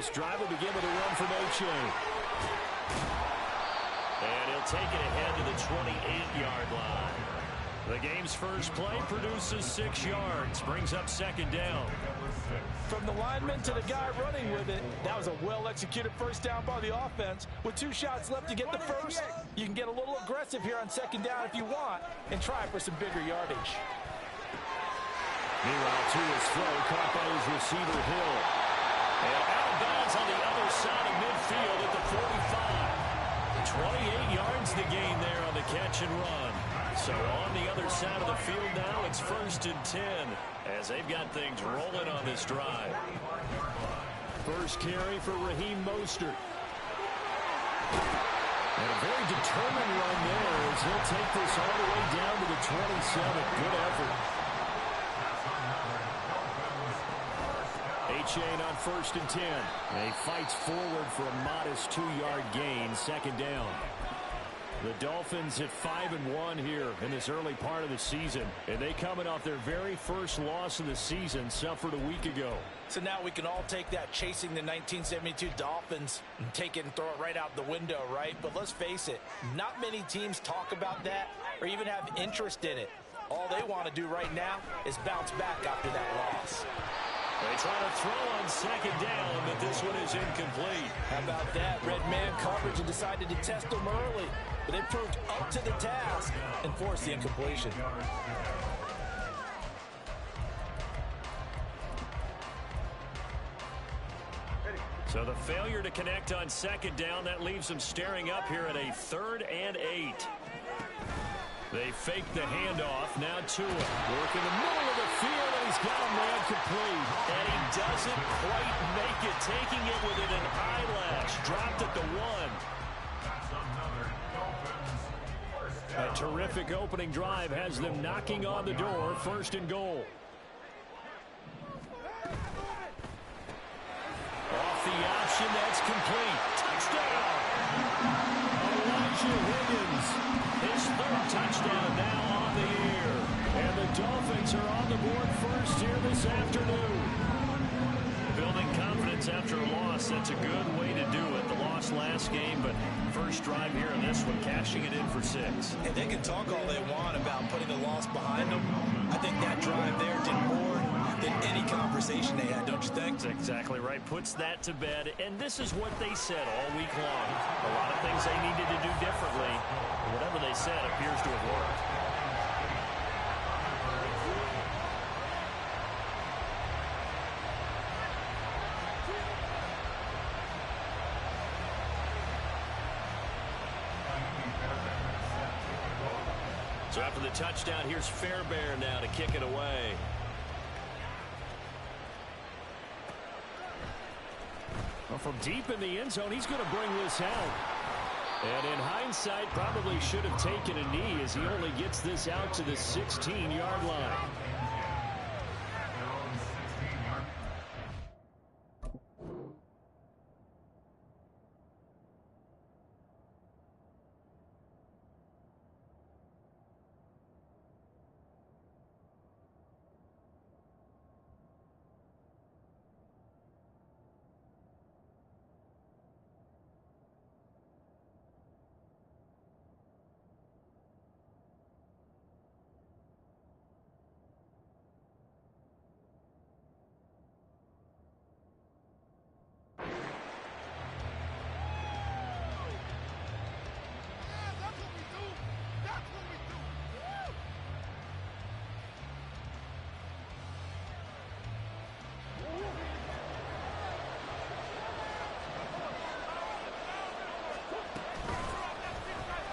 This drive will begin with a run from H.A. And he'll take it ahead to the 28-yard line. The game's first play produces 6 yards, brings up second down. From the lineman to the guy running with it, that was a well-executed first down by the offense. With 2 shots left to get the first, you can get a little aggressive here on second down if you want and try for some bigger yardage. Meanwhile, to his throw, caught by his receiver, Hill. And out of bounds on the other side of midfield at the 45. 28 yards the gain there on the catch and run. So on the other side of the field now, it's 1st and 10 as they've got things rolling on this drive. First carry for Raheem Mostert. And a very determined run there as he'll take this all the way down to the 27. Good effort. H.A. on 1st and 10. And he fights forward for a modest 2-yard gain, second down. The Dolphins at 5-1 here in this early part of the season. And they coming off their very first loss of the season, suffered a week ago. So now we can all take that chasing the 1972 Dolphins and take it and throw it right out the window, right? But let's face it, not many teams talk about that or even have interest in it. All they want to do right now is bounce back after that loss. They try to throw on second down, but this one is incomplete. How about that? Red man coverage and decided to test them early. But they proved up to the task and forced the incompletion. So the failure to connect on second down, that leaves them staring up here at a 3rd and 8. They fake the handoff. Now Tua work in the middle of the field, and he's got a man complete. And he doesn't quite make it, taking it within an eyelash. Dropped at the 1. A terrific opening drive has them knocking on the door. 1st and goal. Off the option, that's complete. Touchdown! Elijah Higgins. His 3rd touchdown now on the year. And the Dolphins are on the board first here this afternoon. Building confidence after a loss, that's a good way to do it. The loss last game, but first drive here in this one, cashing it in for 6. And they can talk all they want about putting the loss behind them. I think that drive there did more than any conversation they had, don't you think? That's exactly right. Puts that to bed. And this is what they said all week long. A lot of things they needed to do differently. Whatever they said appears to have worked. So after the touchdown, here's Fairbairn now to kick it away. Well, from deep in the end zone, he's going to bring this out. And in hindsight, probably should have taken a knee as he only gets this out to the 16-yard line.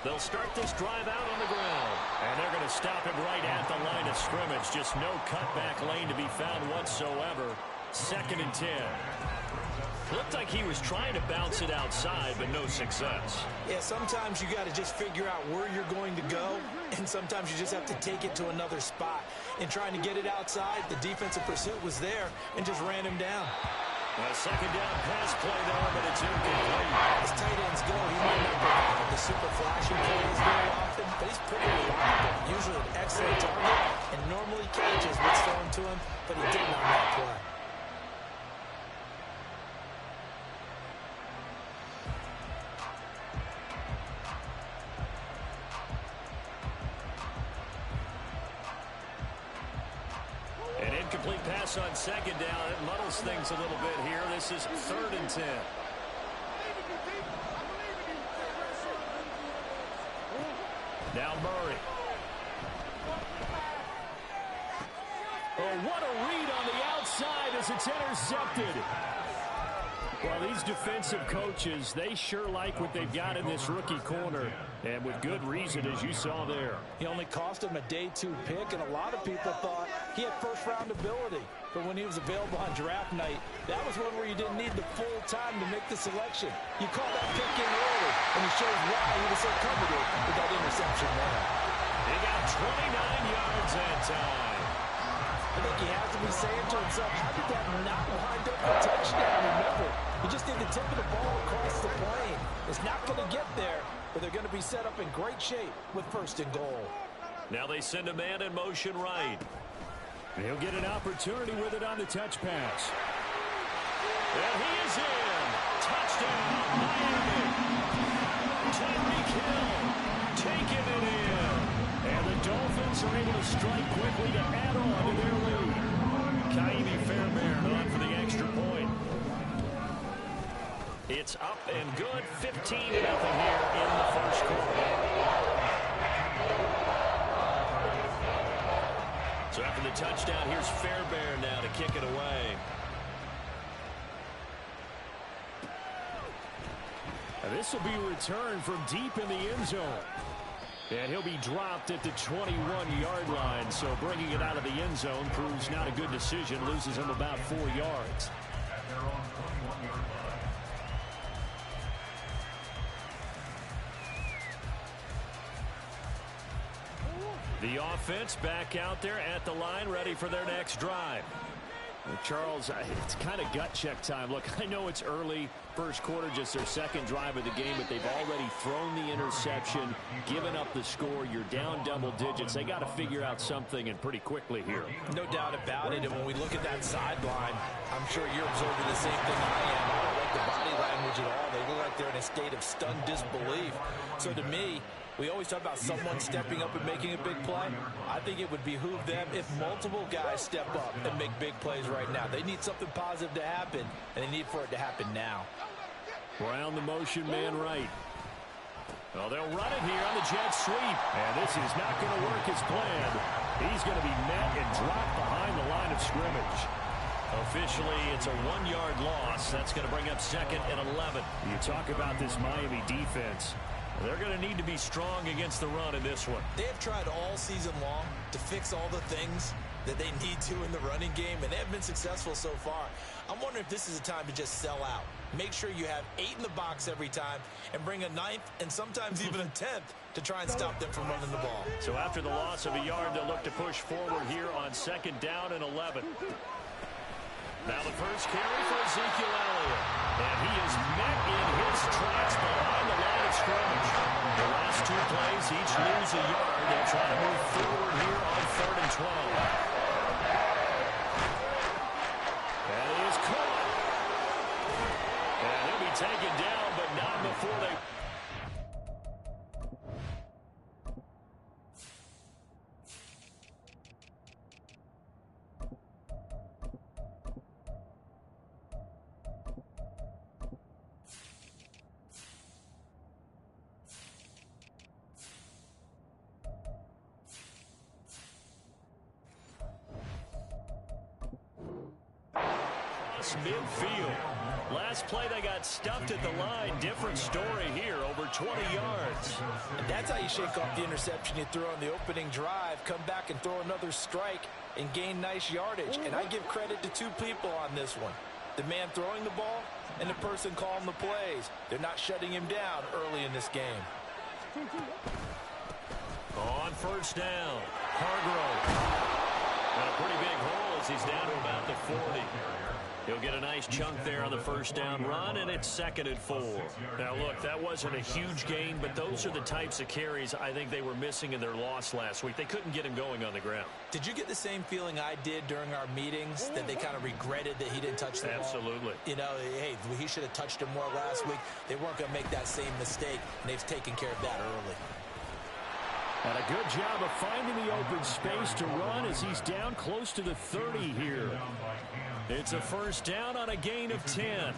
They'll start this drive out on the ground. And they're going to stop it right at the line of scrimmage. Just no cutback lane to be found whatsoever. 2nd and 10. Looked like he was trying to bounce it outside, but no success. Yeah, sometimes you got to just figure out where you're going to go, and sometimes you just have to take it to another spot. In trying to get it outside, the defensive pursuit was there and just ran him down. A second down pass play there, but it's incomplete. As tight ends go, he might not provide the super flashy plays very often, but he's pretty reliable. Usually an excellent target, and normally catches what's thrown to him, but he didn't on that play. loss on second down. It muddles things a little bit here. This is 3rd and 10. Now Murray. Oh, what a read on the outside as it's intercepted. Well, these defensive coaches, they sure like what they've got in this rookie corner, and with good reason, as you saw there. He only cost him a day 2 pick, and a lot of people thought he had first-round ability. But when he was available on draft night, that was one where you didn't need the full time to make the selection. You call that pick in early, and it shows why he was so coveted with that interception there. He got 29 yards that time. I think he has to be saying to himself, how did that not wind up a touchdown? Remember, you just need the tip of the ball across the plane. It's not going to get there, but they're going to be set up in great shape with 1st and goal. Now they send a man in motion right. He'll get an opportunity with it on the touch pass. And he is in. Touchdown, Miami. Tyreek Hill taking it in. And the Dolphins are able to strike quickly to add on to their lead. Kaimi Fairbairn on for the extra point. It's up and good, 15-0 here in the first quarter. So after the touchdown, here's Fairbairn now to kick it away. And this will be returned from deep in the end zone. And he'll be dropped at the 21-yard line. So bringing it out of the end zone proves not a good decision. Loses him about 4 yards. The offense back out there at the line, ready for their next drive. Well, Charles, it's kind of gut check time. Look, I know it's early, first quarter, just their 2nd drive of the game, but they've already thrown the interception, given up the score. You're down double digits. They got to figure out something, and pretty quickly here. No doubt about it, and when we look at that sideline, I'm sure you're observing the same thing I am. I don't like the body language at all. They look like they're in a state of stunned disbelief. So to me, we always talk about someone stepping up and making a big play. I think it would behoove them if multiple guys step up and make big plays right now. They need something positive to happen, and they need for it to happen now. Around the motion man right. Well, they'll run it here on the jet sweep. And this is not going to work as planned. He's going to be met and dropped behind the line of scrimmage. Officially, it's a 1-yard loss. That's going to bring up 2nd and 11. You talk about this Miami defense. They're going to need to be strong against the run in this one. They have tried all season long to fix all the things that they need to in the running game, and they have been successful so far. I'm wondering if this is a time to just sell out. Make sure you have 8 in the box every time and bring a 9th and sometimes even a 10th to try and stop them from running the ball. So after the loss of a yard, they'll look to push forward here on 2nd down and 11. Now the first carry for Ezekiel Elliott. And he is met in his tracks behind the line of scrimmage. The last 2 plays, each lose a yard. They'll try to move forward here on 3rd and 12. And he is caught. And he'll be taken down, but not before they... Midfield. Last play they got stuffed at the line. Different story here, over 20 yards. And that's how you shake off the interception you threw on the opening drive, come back and throw another strike and gain nice yardage. And I give credit to 2 people on this one. The man throwing the ball and the person calling the plays. They're not shutting him down early in this game. On 1st down, Hargrove. And a pretty big hole as he's down to about the 40. He'll get a nice chunk there on the 1st down run, and it's 2nd and 4. Now, look, that wasn't a huge gain, but those are the types of carries I think they were missing in their loss last week. They couldn't get him going on the ground. Did you get the same feeling I did during our meetings, that they kind of regretted that he didn't touch the ball? Absolutely. You know, hey, he should have touched him more last week. They weren't going to make that same mistake, and they've taken care of that early. And a good job of finding the open space to run as he's down close to the 30 here. It's a first down on a gain of 10.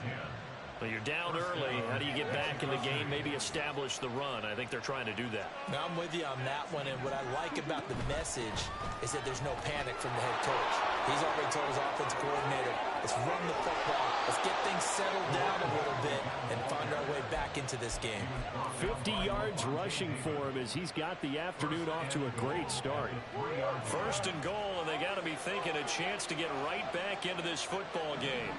Well, you're down early. How do you get back in the game, maybe establish the run? I think they're trying to do that. Now, I'm with you on that one, and what I like about the message is that there's no panic from the head coach. He's already told his offensive coordinator, let's run the football, let's get things settled down a little bit and find our way back into this game. 50 yards rushing for him as he's got the afternoon off to a great start. First and goal, and they got to be thinking a chance to get right back into this football game.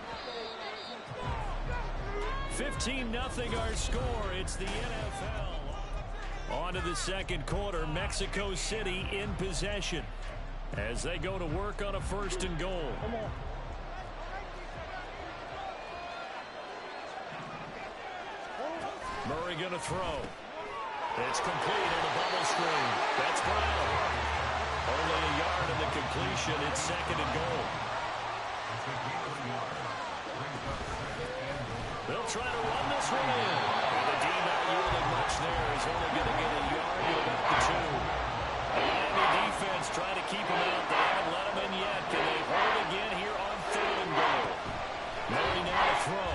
15-0 our score. It's the NFL. On to the second quarter. Mexico City in possession as they go to work on a first and goal. Murray going to throw. It's complete on a bubble screen. That's Brown. Only a yard in the completion. It's second and goal. They'll try to run this one in. And the D not yielding much there. He's only going to get a yard to about the 2. The Miami defense trying to keep him out. They haven't let him in yet. Can they hold again here on third and goal? Murray now to throw.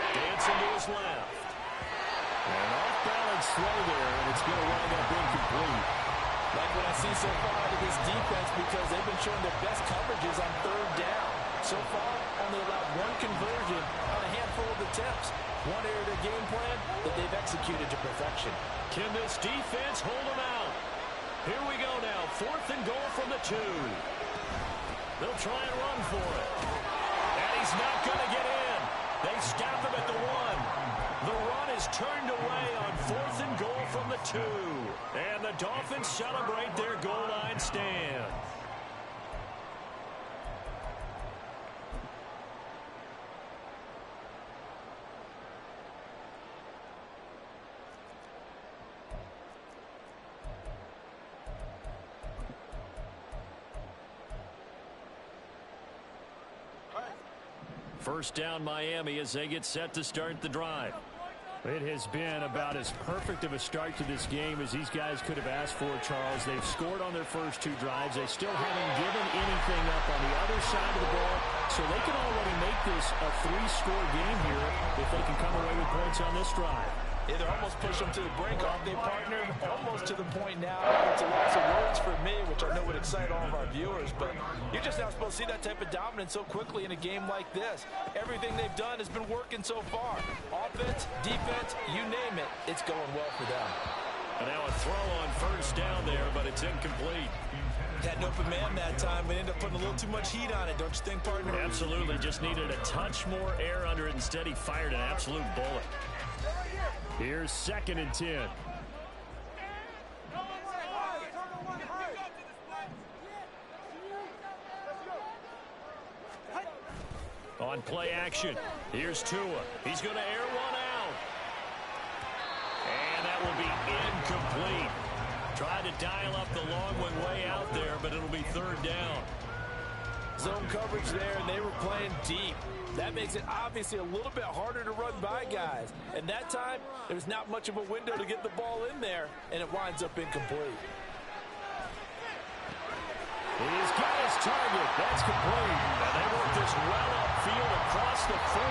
Dancing to his left. An off-balance throw there, and it's going to wind up incomplete. Like what I see so far out of this defense, because they've been showing their best coverages on third down. So far, only allowed one conversion on a handful of attempts. One area of their game plan that they've executed to perfection. Can this defense hold them out? Here we go now. Fourth and goal from the 2. They'll try and run for it. And he's not going to get in. They stop him at the 1. The run is turned away on fourth and goal from the 2. And the Dolphins celebrate their goal line stand. First down Miami as they get set to start the drive. It has been about as perfect of a start to this game as these guys could have asked for, Charles. They've scored on their first 2 drives. They still haven't given anything up on the other side of the ball, so they can already make this a 3-score game here if they can come away with points on this drive. Yeah, they're almost push them to the brink, aren't they, partner? Almost to the point now. It's a loss of words for me, which I know would excite all of our viewers, but you're just not supposed to see that type of dominance so quickly in a game like this. Everything they've done has been working so far. Offense, defense, you name it, it's going well for them. And now a throw on first down there, but it's incomplete. Had an open man that time, but ended up putting a little too much heat on it, don't you think, partner? Absolutely, just needed a touch more air under it. Instead, he fired an absolute bullet. Here's second and 10. On play action, here's Tua. He's going to air one out. And that will be incomplete. Tried to dial up the long one way out there, but it'll be third down. Zone coverage there, and they were playing deep. That makes it obviously a little bit harder to run by guys. And that time, there was not much of a window to get the ball in there, and it winds up incomplete. He's got his target. That's complete. And they work this well upfield across the 45.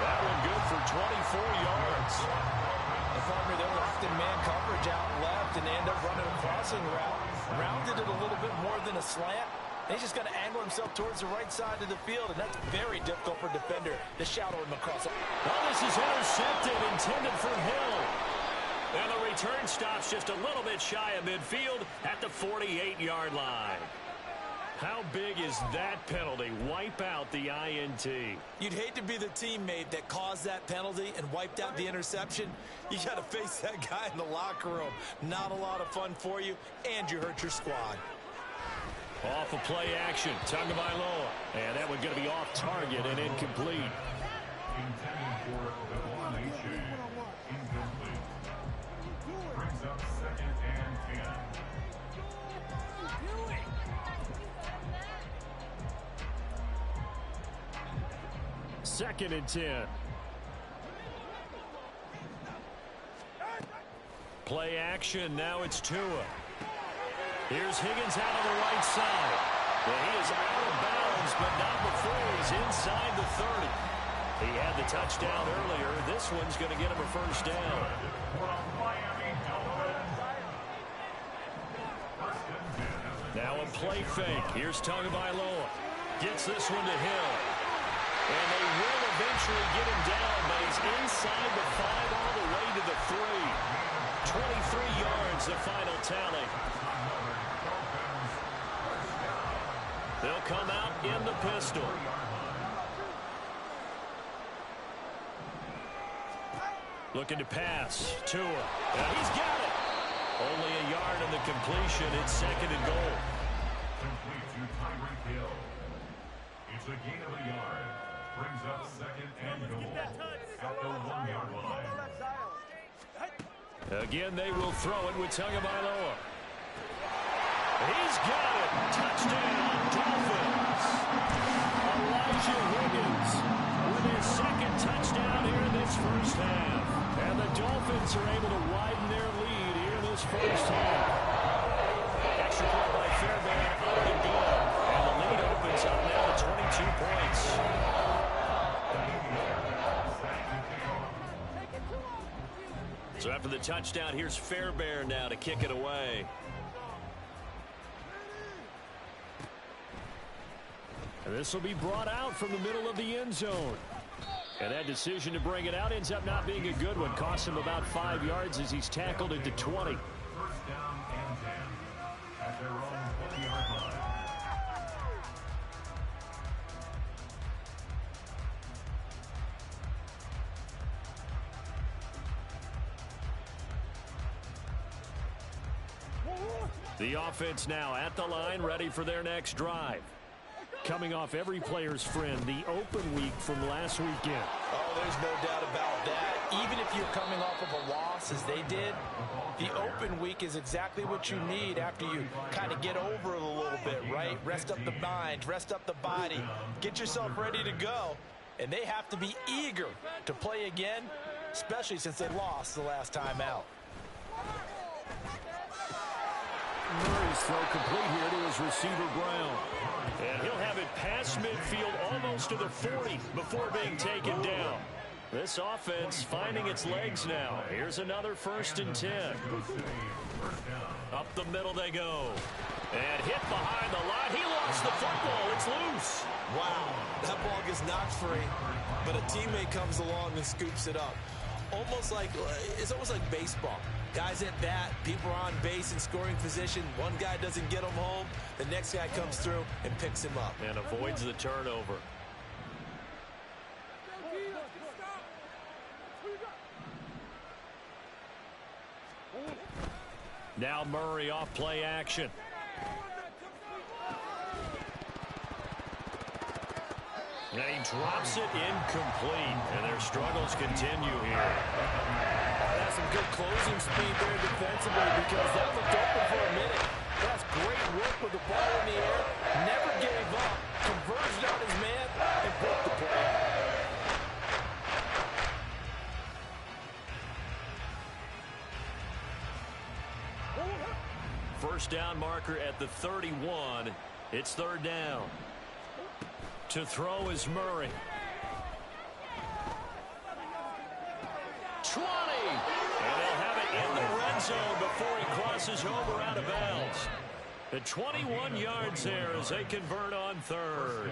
That one good for 24 yards. The partner, they're locked in man coverage out left, and they end up running a crossing route. Rounded it a little bit more than a slant. He's just going to angle himself towards the right side of the field, and that's very difficult for a defender to shadow him across it. Well, this is intercepted, intended for Hill. And the return stops just a little bit shy of midfield at the 48-yard line. How big is that penalty? Wipe out the INT. You'd hate to be the teammate that caused that penalty and wiped out the interception. You got to face that guy in the locker room. Not a lot of fun for you, and you hurt your squad. Off of play action, Tagovailoa. And that one's going to be off target and incomplete. Second and 10. Play action. Now it's Tua. Here's Higgins out on the right side. And he is out of bounds, but not before he's inside the 30. He had the touchdown earlier. This one's going to get him a first down. Now a play fake. Here's Tagovailoa. Gets this one to Hill. And they will eventually get him down, but he's inside the 5 all the way to the 3. 23 yards, the final tally. They'll come out in the pistol. Looking to pass. Tua. And he's got it. Only a yard on the completion. It's 2nd and goal. Complete to Tyreek Hill. It's a gain of a yard. Brings up 2nd and goal. At the 1-yard line. Again, they will throw it with Tagovailoa. He's got it. Touchdown, Dolphins. Elijah Higgins with his 2nd touchdown here in this first half. And the Dolphins are able to widen their lead here in this first half. Extra point by Fairbairn up and good. And the lead opens up now to 22 points. So after the touchdown, here's Fairbairn now to kick it away. And this will be brought out from the middle of the end zone. And that decision to bring it out ends up not being a good one. Costs him about 5 yards as he's tackled at the 20. First down and 10. At their own 20-yard line. The offense now at the line, ready for their next drive. Coming off every player's friend, the open week from last weekend. Oh, there's no doubt about that. Even if you're coming off of a loss, as they did, the open week is exactly what you need after you kind of get over it a little bit, right? Rest up the mind, rest up the body, get yourself ready to go. And they have to be eager to play again, especially since they lost the last time out. Murray's throw complete here to his receiver, Brown. And he'll have it past midfield almost to the 40 before being taken down. This offense finding its legs now. Here's another 1st and 10. Up the middle they go. And hit behind the line. He lost the football. It's loose. Wow, that ball gets knocked free, but a teammate comes along and scoops it up. It's almost like baseball. Guys at bat, people are on base in scoring position. One guy doesn't get him home. The next guy comes through and picks him up. And avoids the turnover. Now Murray off play action. And he drops it incomplete. And their struggles continue here. That's some good closing speed there defensively, because that looked open for a minute. That's great work with the ball in the air. Never gave up. Converged on his man and broke the play. First down marker at the 31. It's 3rd down. To throw is Murray. 20. And they'll have it in the red zone before he crosses over out of bounds. The 21 yards there as they convert on 3rd.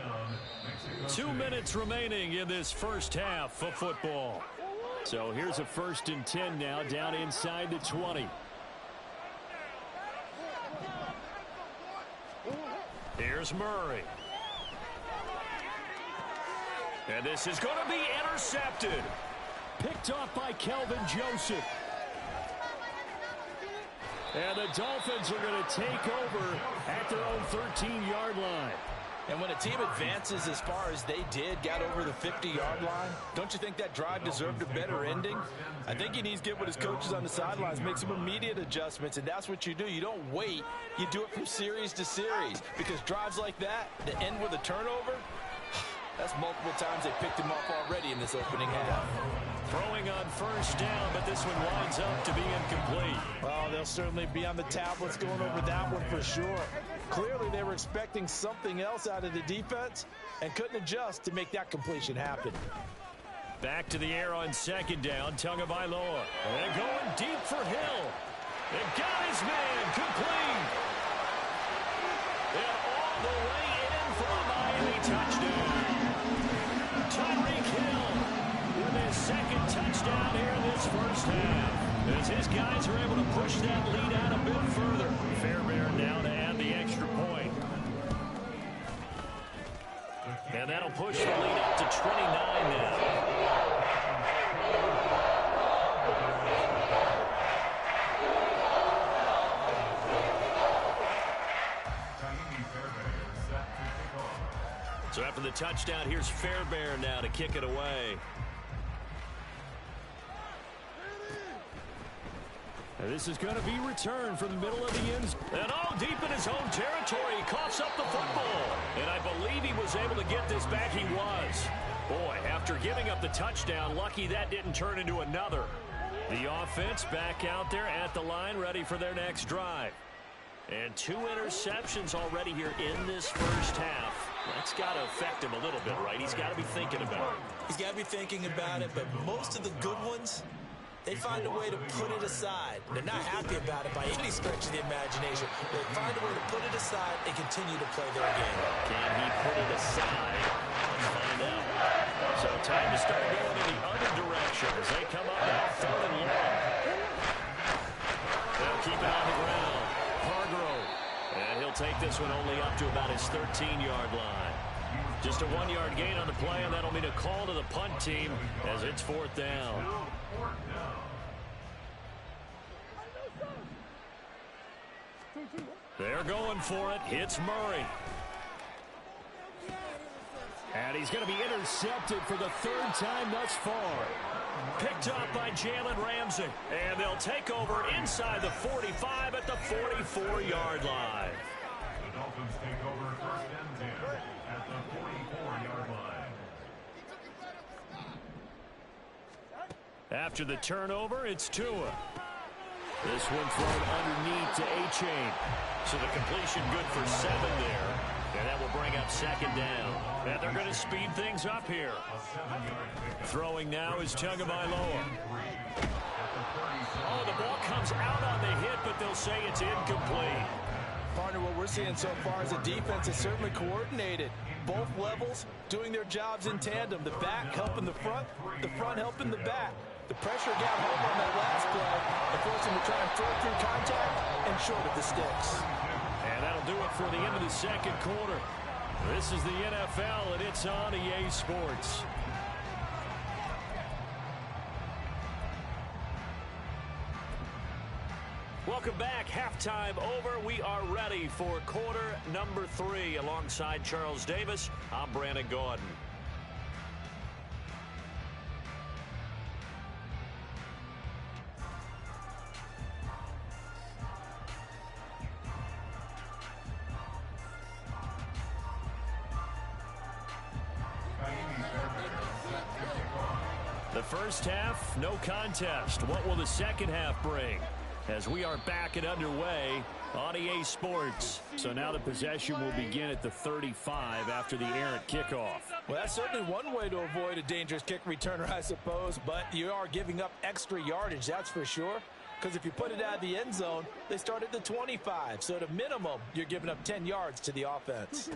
2 minutes remaining in this first half of football. So here's a 1st and 10 now down inside the 20. Here's Murray. And this is going to be intercepted. Picked off by Kelvin Joseph. And the Dolphins are going to take over at their own 13-yard line. And when a team advances as far as they did, got over the 50-yard line, don't you think that drive deserved a better ending? I think he needs to get with his coaches on the sidelines, make some immediate adjustments, and that's what you do. You don't wait. You do it from series to series, because drives like that end with a turnover, That's multiple times they picked him off already in this opening half. Throwing on first down, but this one winds up to be incomplete. Oh, they'll certainly be on the tablets going over that one for sure. Clearly, they were expecting something else out of the defense and couldn't adjust to make that completion happen. Back to the air on second down, Tagovailoa. And going deep for Hill. And got his man, complete. And all the way in for a Miami touchdown. Tyreek Hill with his second touchdown here in this first half. As his guys are able to push that lead out a bit further. Fairbairn now to add the extra point. And that'll push the lead up to 29 now. So after the touchdown, here's Fairbairn now to kick it away. And this is going to be returned from the middle of the end zone. And deep in his own territory, he coughs up the football. And I believe he was able to get this back. He was. Boy, after giving up the touchdown, lucky that didn't turn into another. The offense back out there at the line, ready for their next drive. And 2 interceptions already here in this first half. That's got to affect him a little bit, right? He's got to be thinking about it. He's got to be thinking about it, but most of the good ones, they find a way to put it aside. They're not happy about it by any stretch of the imagination. They find a way to put it aside and continue to play their game. Can he put it aside? Let's find out. So time to start going in the other direction as they come up now 3rd and long. They'll keep it on the ground. Hargrove. And he'll take this one only up to about his 13-yard line. Just a 1-yard gain on the play, and that'll mean a call to the punt team as it's 4th down. They're going for it. Hits Murray. And he's going to be intercepted for the 3rd time thus far. Picked up by Jalen Ramsey. And they'll take over inside the 45 at the 44-yard line. The Dolphins take over 1st and 10 at the 44-yard line. After the turnover, it's Tua. This one thrown underneath to A-Chain. So the completion good for 7 there. And that will bring up 2nd down. And they're going to speed things up here. Throwing now is Tagovailoa. Oh, the ball comes out on the hit, but they'll say it's incomplete. Partner, what we're seeing so far is the defense is certainly coordinated. Both levels doing their jobs in tandem. The back helping the front helping the back. The pressure got home on that last play and forced him to try and throw through contact and short of the sticks. And that'll do it for the end of the 2nd quarter. This is the NFL, and it's on EA Sports. Welcome back. Halftime over. We are ready for quarter number 3. Alongside Charles Davis, I'm Brandon Gaudin. The first half, no contest. What will the second half bring? As we are back and underway on EA Sports. So now the possession will begin at the 35 after the errant kickoff. Well, that's certainly one way to avoid a dangerous kick returner, I suppose. But you are giving up extra yardage, that's for sure. Because if you put it out of the end zone, they start at the 25. So at a minimum, you're giving up 10 yards to the offense.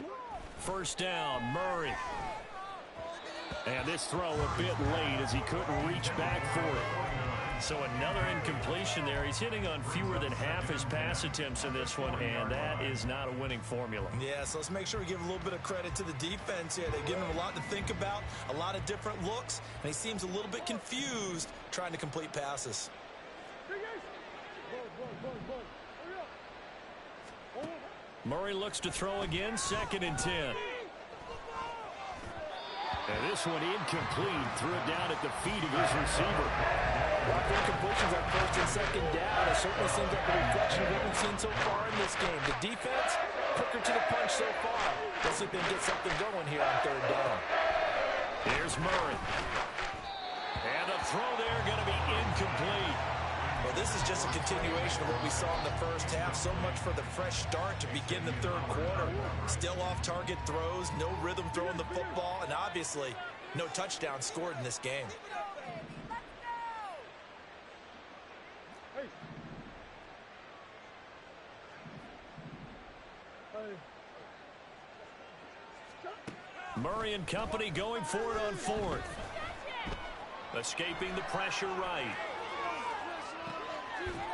First down, Murray. And this throw a bit late as he couldn't reach back for it. So another incompletion there. He's hitting on fewer than half his pass attempts in this one, and that is not a winning formula. Yeah, so let's make sure we give a little bit of credit to the defense here. They've given him a lot to think about, a lot of different looks, and he seems a little bit confused trying to complete passes. Murray looks to throw again, 2nd and 10. And this one incomplete. Threw it down at the feet of his receiver. Well, incompletions on 1st and 2nd down. It certainly seems like a reflection of what we've seen so far in this game. The defense, quicker to the punch so far. Let's see if they can get something going here on 3rd down. Here's Murray. And the throw there going to be incomplete. Well, this is just a continuation of what we saw in the first half. So much for the fresh start to begin the third quarter. Still off-target throws, no rhythm throwing the football, and obviously no touchdown scored in this game. Murray and company going for it on fourth. Escaping the pressure right.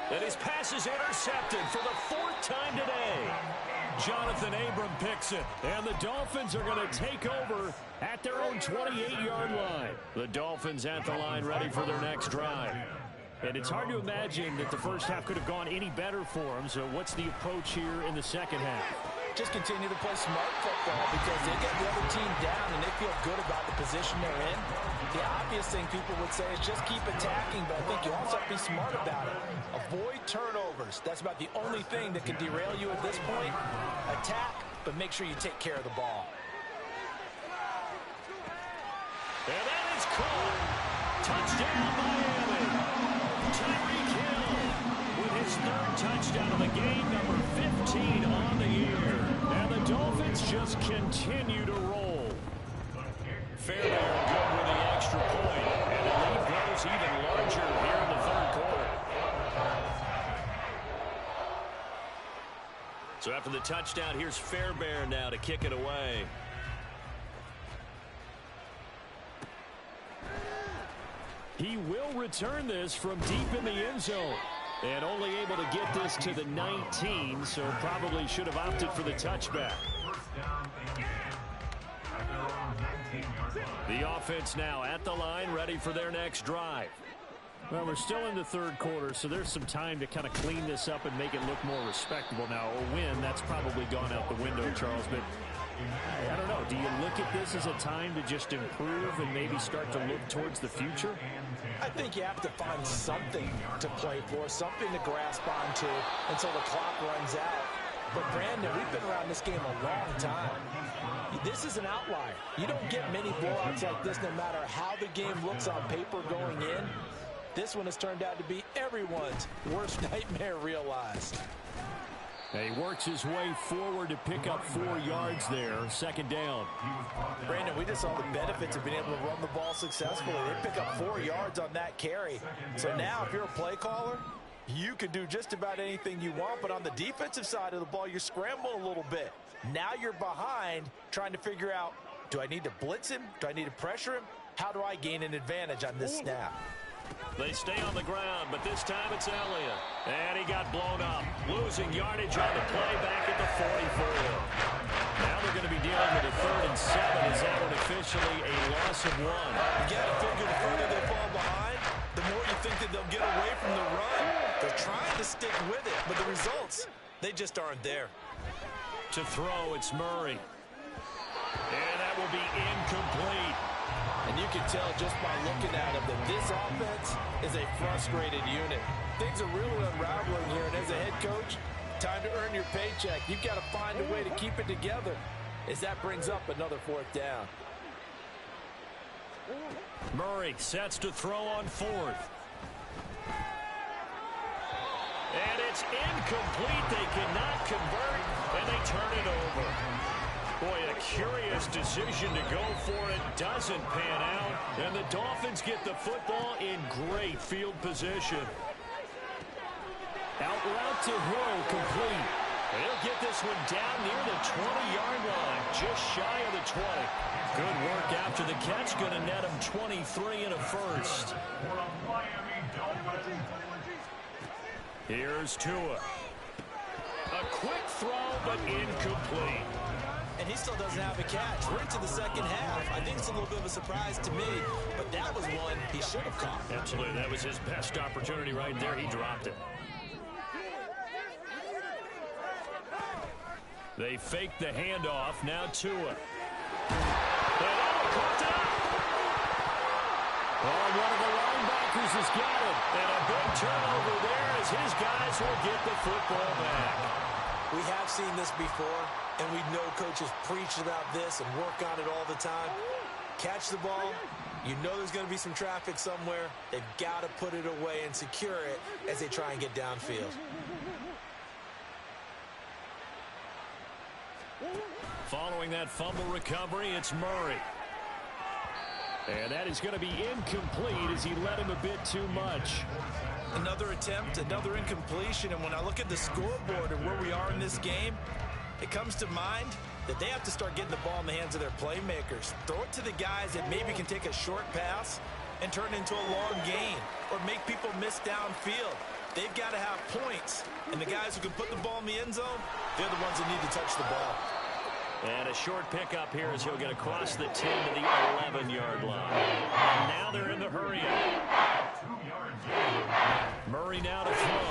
And his pass is intercepted for the fourth time today. Jonathan Abram picks it. And the Dolphins are going to take over at their own 28-yard line. The Dolphins at the line ready for their next drive. And it's hard to imagine that the first half could have gone any better for them. So what's the approach here in the second half? Just continue to play smart football because they get the other team down and they feel good about the position they're in. The obvious thing people would say is just keep attacking, but I think you also have to be smart about it. Avoid turnovers. That's about the only thing that can derail you at this point. Attack, but make sure you take care of the ball. And that is caught. Touchdown, Miami. Tyreek Hill with his third touchdown of the game, number 15 on the year. And the Dolphins just continue to roll. Fairbairn good with the extra point. And the lead grows even larger here in the third quarter. So after the touchdown, here's Fairbairn now to kick it away. He will return this from deep in the end zone. And only able to get this to the 19, so probably should have opted for the touchback. The offense now at the line, ready for their next drive. Well, we're still in the third quarter, so there's some time to kind of clean this up and make it look more respectable. Now, a win, that's probably gone out the window, Charles, but I don't know. Do you look at this as a time to just improve and maybe start to look towards the future? I think you have to find something to play for, something to grasp onto until the clock runs out. But, Brandon, we've been around this game a long time. This is an outlier. You don't get many blowouts like this no matter how the game looks on paper going in. This one has turned out to be everyone's worst nightmare realized. He works his way forward to pick up 4 yards there. Second down. Brandon, we just saw the benefits of being able to run the ball successfully. They pick up 4 yards on that carry. So now if you're a play caller, you can do just about anything you want. But on the defensive side of the ball, you're scrambling a little bit. Now you're behind trying to figure out, do I need to blitz him? Do I need to pressure him? How do I gain an advantage on this snap? They stay on the ground, but this time it's Elliott. And he got blown up. Losing yardage on the play back at the 44. Now they're going to be dealing with a 3rd and 7. Is that one officially a loss of 1? You got to figure the further they fall behind, the more you think that they'll get away from the run. They're trying to stick with it, but the results, they just aren't there. To throw, it's Murray. And that will be incomplete. And you can tell just by looking at him that this offense is a frustrated unit. Things are really unraveling here, and as a head coach, time to earn your paycheck. You've got to find a way to keep it together as that brings up another 4th down. Murray sets to throw on 4th. And it's incomplete. They cannot convert, and they turn it over. Boy, a curious decision to go for it. Doesn't pan out. And the Dolphins get the football in great field position. Out route to Hill, complete. He'll get this one down near the 20-yard line, just shy of the 20. Good work after the catch. Going to net him 23 and a first. Here's Tua. A quick throw, but incomplete. And he still doesn't have a catch. We're into the second half. I think it's a little bit of a surprise to me, but that was one he should have caught. Absolutely. That was his best opportunity right there. He dropped it. They fake the handoff. Now Tua. And caught it up. Oh, one of the linebackers has got it. And a big turnover there as his guys will get the football back. We have seen this before, and we know coaches preach about this and work on it all the time. catch the ball, you know there's going to be some traffic somewhere. They've got to put it away and secure it as they try and get downfield. Following that fumble recovery, it's Murray. And that is going to be incomplete as he led him a bit too much. Another attempt, another incompletion, and when I look at the scoreboard and where we are in this game, it comes to mind that they have to start getting the ball in the hands of their playmakers. Throw it to the guys that maybe can take a short pass and turn it into a long gain or make people miss downfield. They've got to have points, and the guys who can put the ball in the end zone, they're the ones that need to touch the ball. And a short pickup here as he'll get across the 10 to the 11-yard line. And now they're in the hurry up. Murray now to throw.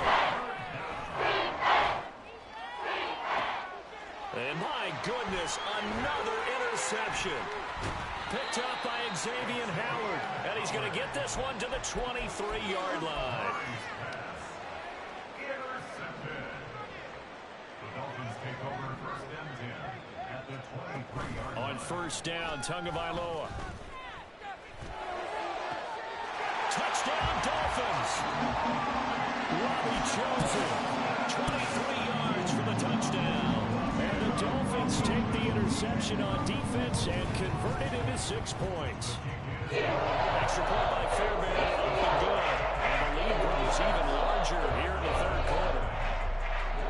And my goodness, another interception. Picked up by Xavier Howard. And he's going to get this one to the 23-yard line. Intercepted. The Dolphins take over first and 10 at the 23-yard line. On first down, Tagovailoa. Touchdown, Dolphins. Robbie chosen. 23 yards for the touchdown. And the Dolphins take the interception on defense and convert it into 6 points. Extra point by Fairbairn up and good. And the lead grows even larger here in the third quarter.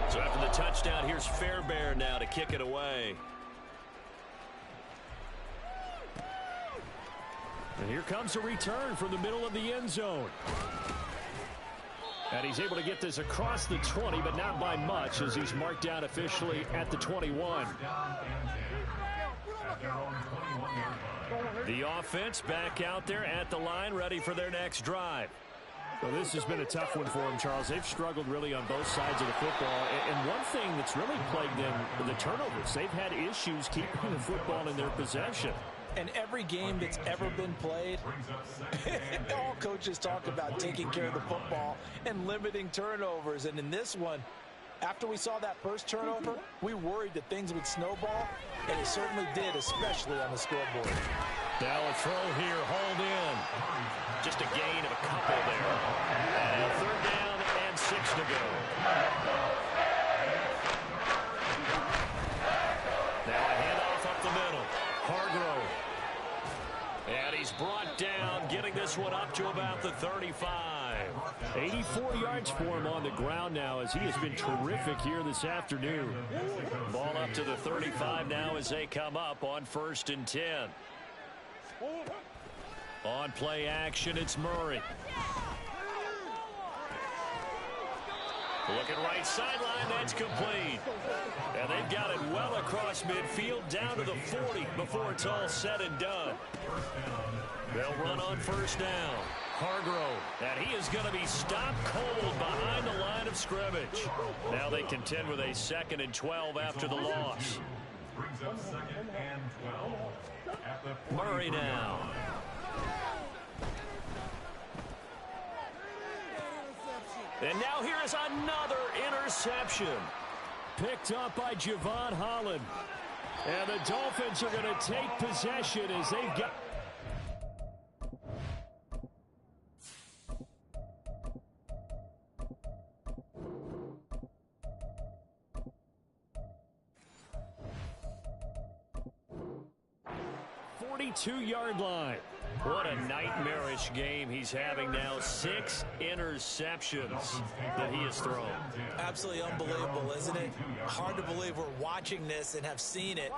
So after the touchdown, here's Fairbairn now to kick it away. And here comes a return from the middle of the end zone. And he's able to get this across the 20, but not by much, as he's marked down officially at the 21. The offense back out there at the line, ready for their next drive. Well, this has been a tough one for them, Charles. They've struggled really on both sides of the football. And one thing that's really plagued them, the turnovers. They've had issues keeping the football in their possession. And every game that's ever been played, all coaches talk about taking care of the football and limiting turnovers. And in this one, after we saw that first turnover, we worried that things would snowball, and it certainly did, especially on the scoreboard. Now a throw here, hauled in. Just a gain of a couple there. And third down and 6 to go. Now a handoff up the middle. Hargrove. And he's brought down, getting this one up to about the 35. 84 yards for him on the ground now, as he has been terrific here this afternoon. Ball up to the 35 now as they come up on first and 10. On play action, it's Murray. Looking right sideline, that's complete. And they've got it well across midfield, down to the 40 before it's all said and done. They'll run on first down. Hargrove, and he is going to be stopped cold behind the line of scrimmage. Now they contend with a 2nd and 12 after the loss. Brings up 2nd and 12 at the Murray now. And now here is another interception. Picked up by Javon Holland. And the Dolphins are going to take possession as they've got... ...42-yard line. What a nightmarish game he's having now. 6 interceptions that he has thrown. Absolutely unbelievable, isn't it? Hard to believe we're watching this and have seen it,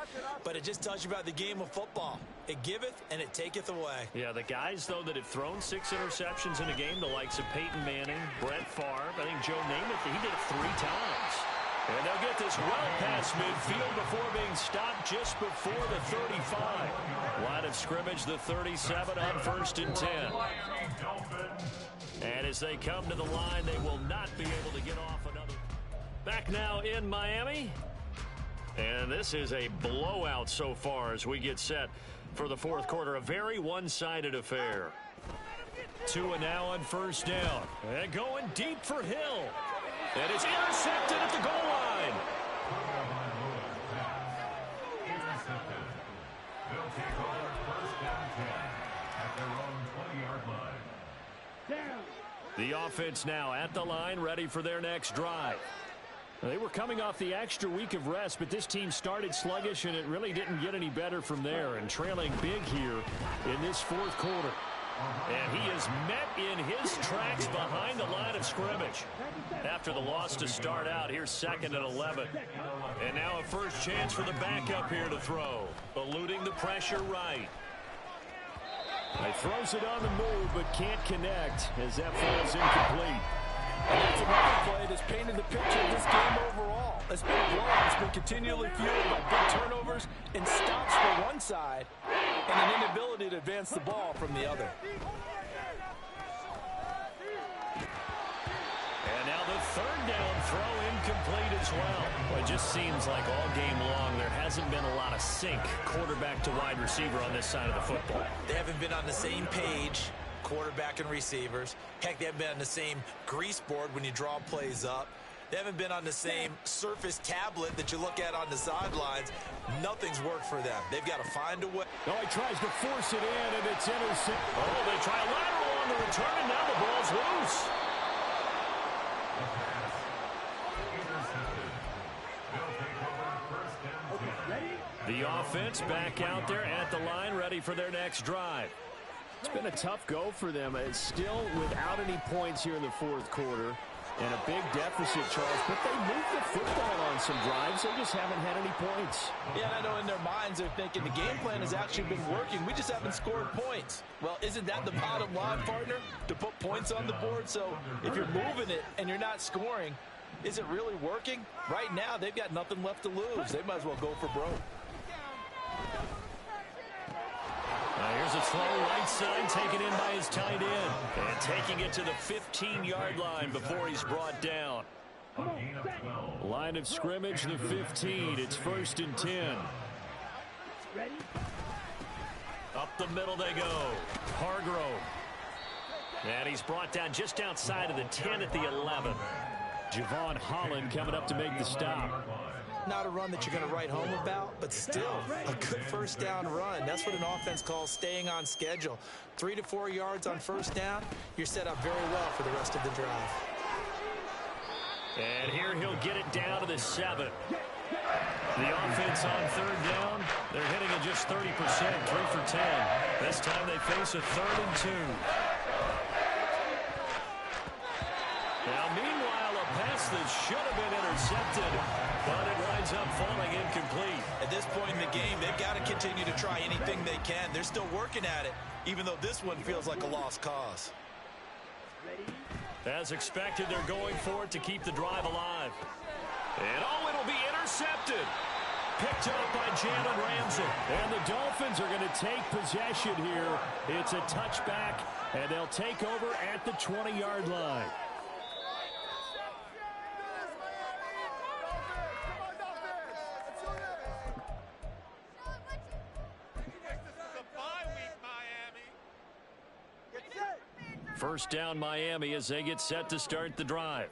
but it just tells you about the game of football. It giveth and it taketh away. Yeah, the guys, though, that have thrown 6 interceptions in a game, the likes of Peyton Manning, Brett Favre, I think Joe Namath, he did it 3 times. And they'll get this well past midfield before being stopped just before the 35. Line of scrimmage, the 37 on first and 10. And as they come to the line, they will not be able to get off another. Back now in Miami. And this is a blowout so far as we get set for the fourth quarter. A very one-sided affair. Tua now on first down. And going deep for Hill. And it's intercepted at the goal line. Intercepted. They'll take over first down. The offense now at the line, ready for their next drive. They were coming off the extra week of rest, but this team started sluggish, and it really didn't get any better from there, and trailing big here in this fourth quarter. And he is met in his tracks behind the line of scrimmage. After the loss to start out, here's 2nd and 11. And now a first chance for the backup here to throw. Eluding the pressure right. He throws it on the move, but can't connect as that falls incomplete. And that's another play that's painted the picture of this game overall. It's been blown. It's been continually fueled by big turnovers and stops for one side and an inability to advance the ball from the other. And now the 3rd down throw incomplete as well. It just seems like all game long there hasn't been a lot of sync quarterback to wide receiver on this side of the football. They haven't been on the same page, quarterback and receivers. Heck, they haven't been on the same grease board when you draw plays up. They haven't been on the same surface tablet that you look at on the sidelines. Nothing's worked for them. They've got to find a way. Oh, he tries to force it in, and it's intercepted. Oh, they try a lateral on the return, and now the ball's loose. The offense back out there at the line, ready for their next drive. It's been a tough go for them. It's still without any points here in the fourth quarter. And a big deficit, Charles, but they moved the football on some drives. They just haven't had any points. Yeah, and I know in their minds they're thinking the game plan has actually been working. We just haven't scored points. Well, isn't that the bottom line, partner? To put points on the board? So if you're moving it and you're not scoring, is it really working? Right now, they've got nothing left to lose. They might as well go for broke. Here's a throw right side taken in by his tight end. And taking it to the 15-yard line before he's brought down. Line of scrimmage, the 15. It's 1st and 10. Up the middle they go. Hargrove. And he's brought down just outside of the 10 at the 11. Javon Holland coming up to make the stop. Not a run that you're going to write home about, but still a good first down run. That's what an offense calls staying on schedule. 3 to 4 yards on first down, you're set up very well for the rest of the drive. And here he'll get it down to the 7. The offense on 3rd down, they're hitting at just 30%, 3 for 10. This time they face a 3rd and 2. Now, meanwhile, a pass that should have been intercepted, but it winds up falling incomplete. At this point in the game, they've got to continue to try anything they can. They're still working at it, even though this one feels like a lost cause. As expected, they're going for it to keep the drive alive. And, oh, it'll be intercepted. Picked up by Jalen Ramsey. And the Dolphins are going to take possession here. It's a touchback, and they'll take over at the 20-yard line. First down Miami as they get set to start the drive.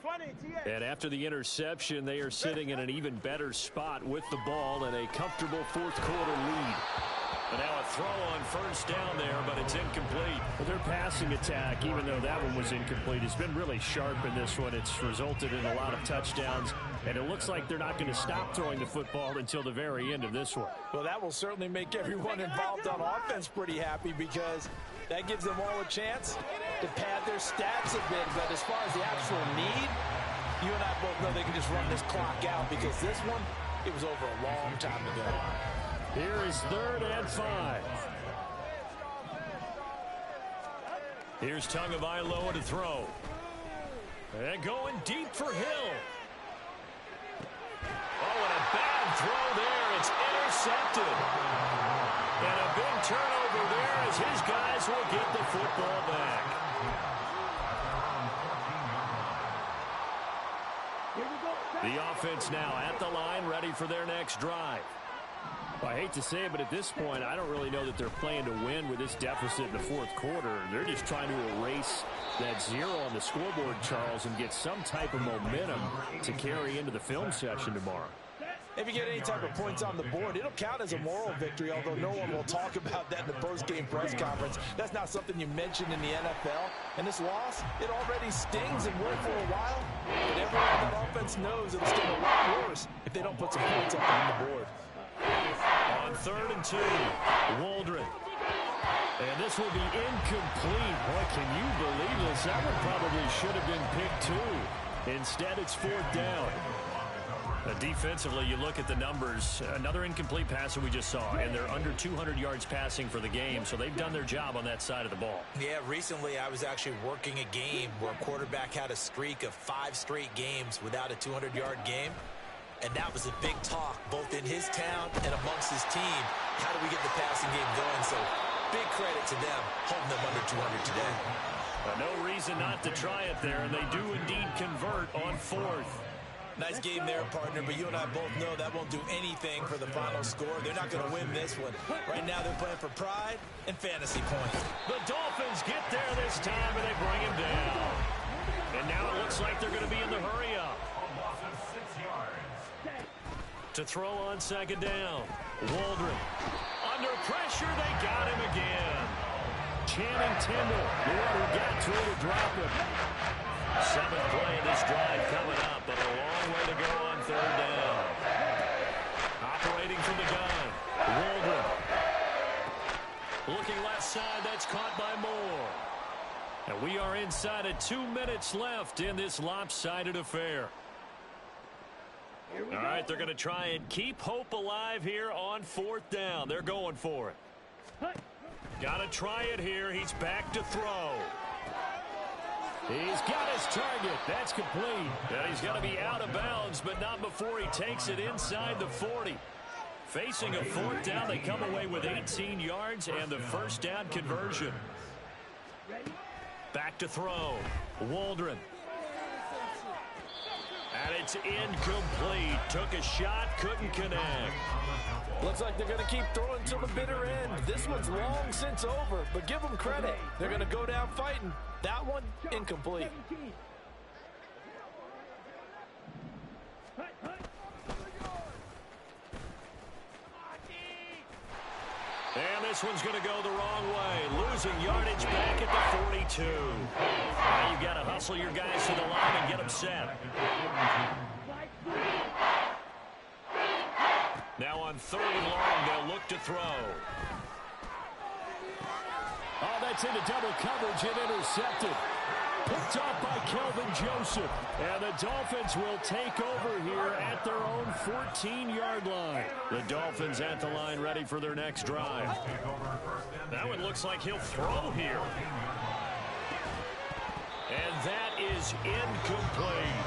And after the interception, they are sitting in an even better spot with the ball and a comfortable fourth quarter lead. And now a throw on first down there, but it's incomplete. Well, their passing attack, even though that one was incomplete, has been really sharp in this one. It's resulted in a lot of touchdowns, and it looks like they're not going to stop throwing the football until the very end of this one. Well, that will certainly make everyone involved on offense pretty happy because that gives them all a chance to pad their stats a bit. But as far as the actual need, you and I both know they can just run this clock out because this one, it was over a long time ago. Here is 3rd and 5. Here's Tagovailoa to throw. And going deep for Hill. Oh, and a bad throw there. It's intercepted. And a big turnover there as his guys will get the football back. The offense now at the line, ready for their next drive. Well, I hate to say it, but at this point, I don't really know that they're playing to win with this deficit in the fourth quarter. They're just trying to erase that 0 on the scoreboard, Charles, and get some type of momentum to carry into the film session tomorrow. If you get any type of points on the board, it'll count as a moral victory, although no one will talk about that in the post-game press conference. That's not something you mentioned in the NFL. And this loss, it already stings and will for a while. But everyone on that offense knows it'll sting a lot worse if they don't put some points up on the board. On 3rd and 2, Waldron. And this will be incomplete. Boy, can you believe this? That one probably should have been picked too. Instead, it's 4th down. Defensively, you look at the numbers. Another incomplete pass that we just saw, and they're under 200 yards passing for the game, so they've done their job on that side of the ball. Yeah, recently I was actually working a game where a quarterback had a streak of 5 straight games without a 200-yard game, and that was a big talk both in his town and amongst his team. How do we get the passing game going? So big credit to them holding them under 200 today. No reason not to try it there, and they do indeed convert on 4th. Nice game there, partner, but you and I both know that won't do anything for the final score. They're not going to win this one. Right now, they're playing for pride and fantasy points. The Dolphins get there this time, and they bring him down. And now it looks like they're going to be in the hurry-up. To throw on 2nd down. Waldron. Under pressure, they got him again. Channing Tindall, the one who got through to drop him. 7th play of this drive coming up, but a long way to go on 3rd down. Operating from the gun, Waldron. Looking left side, that's caught by Moore. And we are inside of 2 minutes left in this lopsided affair. All right, they're going to try and keep hope alive here on 4th down. They're going for it. Got to try it here. He's back to throw. He's got his target. That's complete. And he's going to be out of bounds, but not before he takes it inside the 40. Facing a 4th down, they come away with 18 yards and the 1st down conversion. Back to throw. Waldron. And it's incomplete. Took a shot, couldn't connect. Looks like they're going to keep throwing till the bitter end. This one's long since over, but give them credit. They're going to go down fighting. That one, incomplete. And this one's going to go the wrong way. Losing yardage back at the 42. Now you've got to hustle your guys to the line and get them set. Now on 3rd and long, they'll look to throw. Oh, that's into double coverage and intercepted. Picked off by Kelvin Joseph. And the Dolphins will take over here at their own 14-yard line. The Dolphins at the line ready for their next drive. That one looks like he'll throw here. And that is incomplete.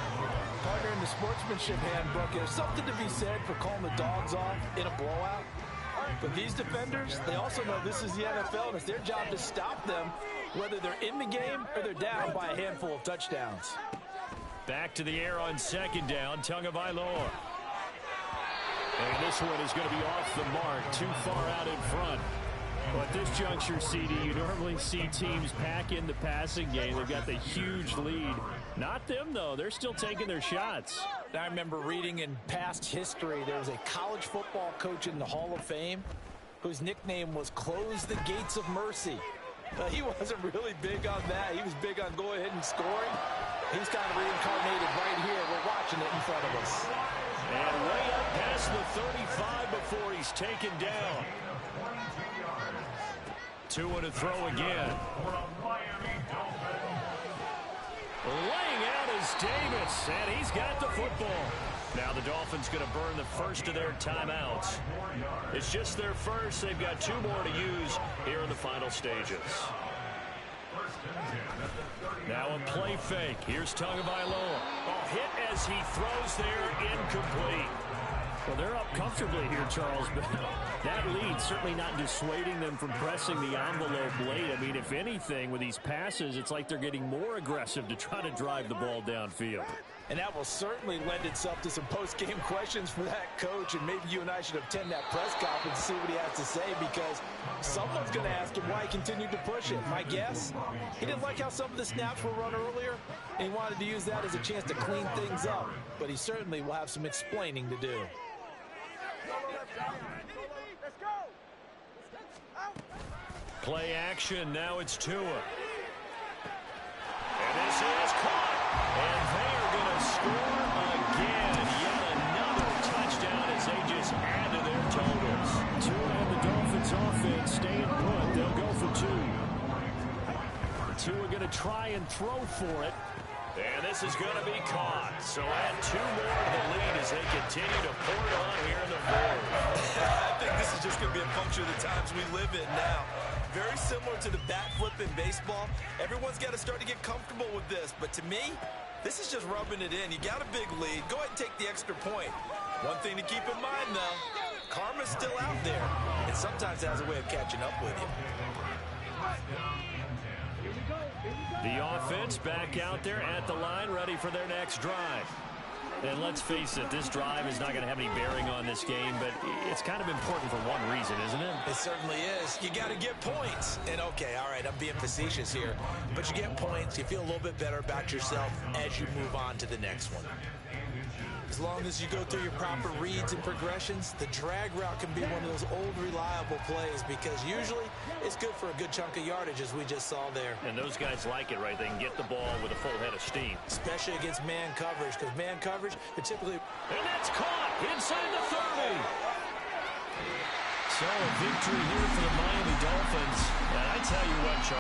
Partner, in the sportsmanship handbook, there's something to be said for calling the dogs off in a blowout. But these defenders, they also know this is the NFL, and it's their job to stop them, whether they're in the game or they're down by a handful of touchdowns. Back to the air on 2nd down, Tagovailoa. And this one is going to be off the mark, too far out in front. Well, at this juncture, CD, you normally see teams pack in the passing game. They've got the huge lead. Not them, though. They're still taking their shots. I remember reading in past history, there was a college football coach in the Hall of Fame whose nickname was Close the Gates of Mercy. He wasn't really big on that. He was big on go ahead and scoring. He's kind of reincarnated right here. We're watching it in front of us. And way up past the 35 before he's taken down. 2 and a throw again. Laying out is Davis, and he's got the football. Now the Dolphins going to burn the first of their timeouts. It's just their first. They've got 2 more to use here in the final stages. Now a play fake. Here's Tagovailoa. Oh, hit as he throws there, incomplete. Well, they're up comfortably here, Charles, but that lead certainly not dissuading them from pressing the envelope late. I mean, if anything, with these passes, it's like they're getting more aggressive to try to drive the ball downfield. And that will certainly lend itself to some post-game questions for that coach, and maybe you and I should attend that press conference to see what he has to say, because someone's going to ask him why he continued to push it. My guess, he didn't like how some of the snaps were run earlier, and he wanted to use that as a chance to clean things up, but he certainly will have some explaining to do. Play action. Now it's Tua. And this is caught. And they are going to score again. Yet another touchdown as they just add to their totals. Tua and the Dolphins offense staying put. They'll go for 2. Tua going to try and throw for it. And this is going to be caught. So add 2 more to the lead as they continue to pour it on here in the fourth. I think this is just going to be a function of the times we live in now. Very similar to the bat flip in baseball. Everyone's got to start to get comfortable with this. But to me, this is just rubbing it in. You got a big lead. Go ahead and take the extra point. One thing to keep in mind, though, karma's still out there. And sometimes it has a way of catching up with you. The offense back out there at the line, ready for their next drive. And let's face it, this drive is not going to have any bearing on this game, but it's kind of important for one reason, isn't it? It certainly is. You got to get points. And okay, all right, I'm being facetious here, but you get points, you feel a little bit better about yourself as you move on to the next one. As long as you go through your proper reads and progressions, the drag route can be one of those old reliable plays because usually it's good for a good chunk of yardage as we just saw there. And those guys like it, right? They can get the ball with a full head of steam. Especially against man coverage because man coverage, particularly... And that's caught inside the 30. So a victory here for the Miami Dolphins. And I tell you what, Charles.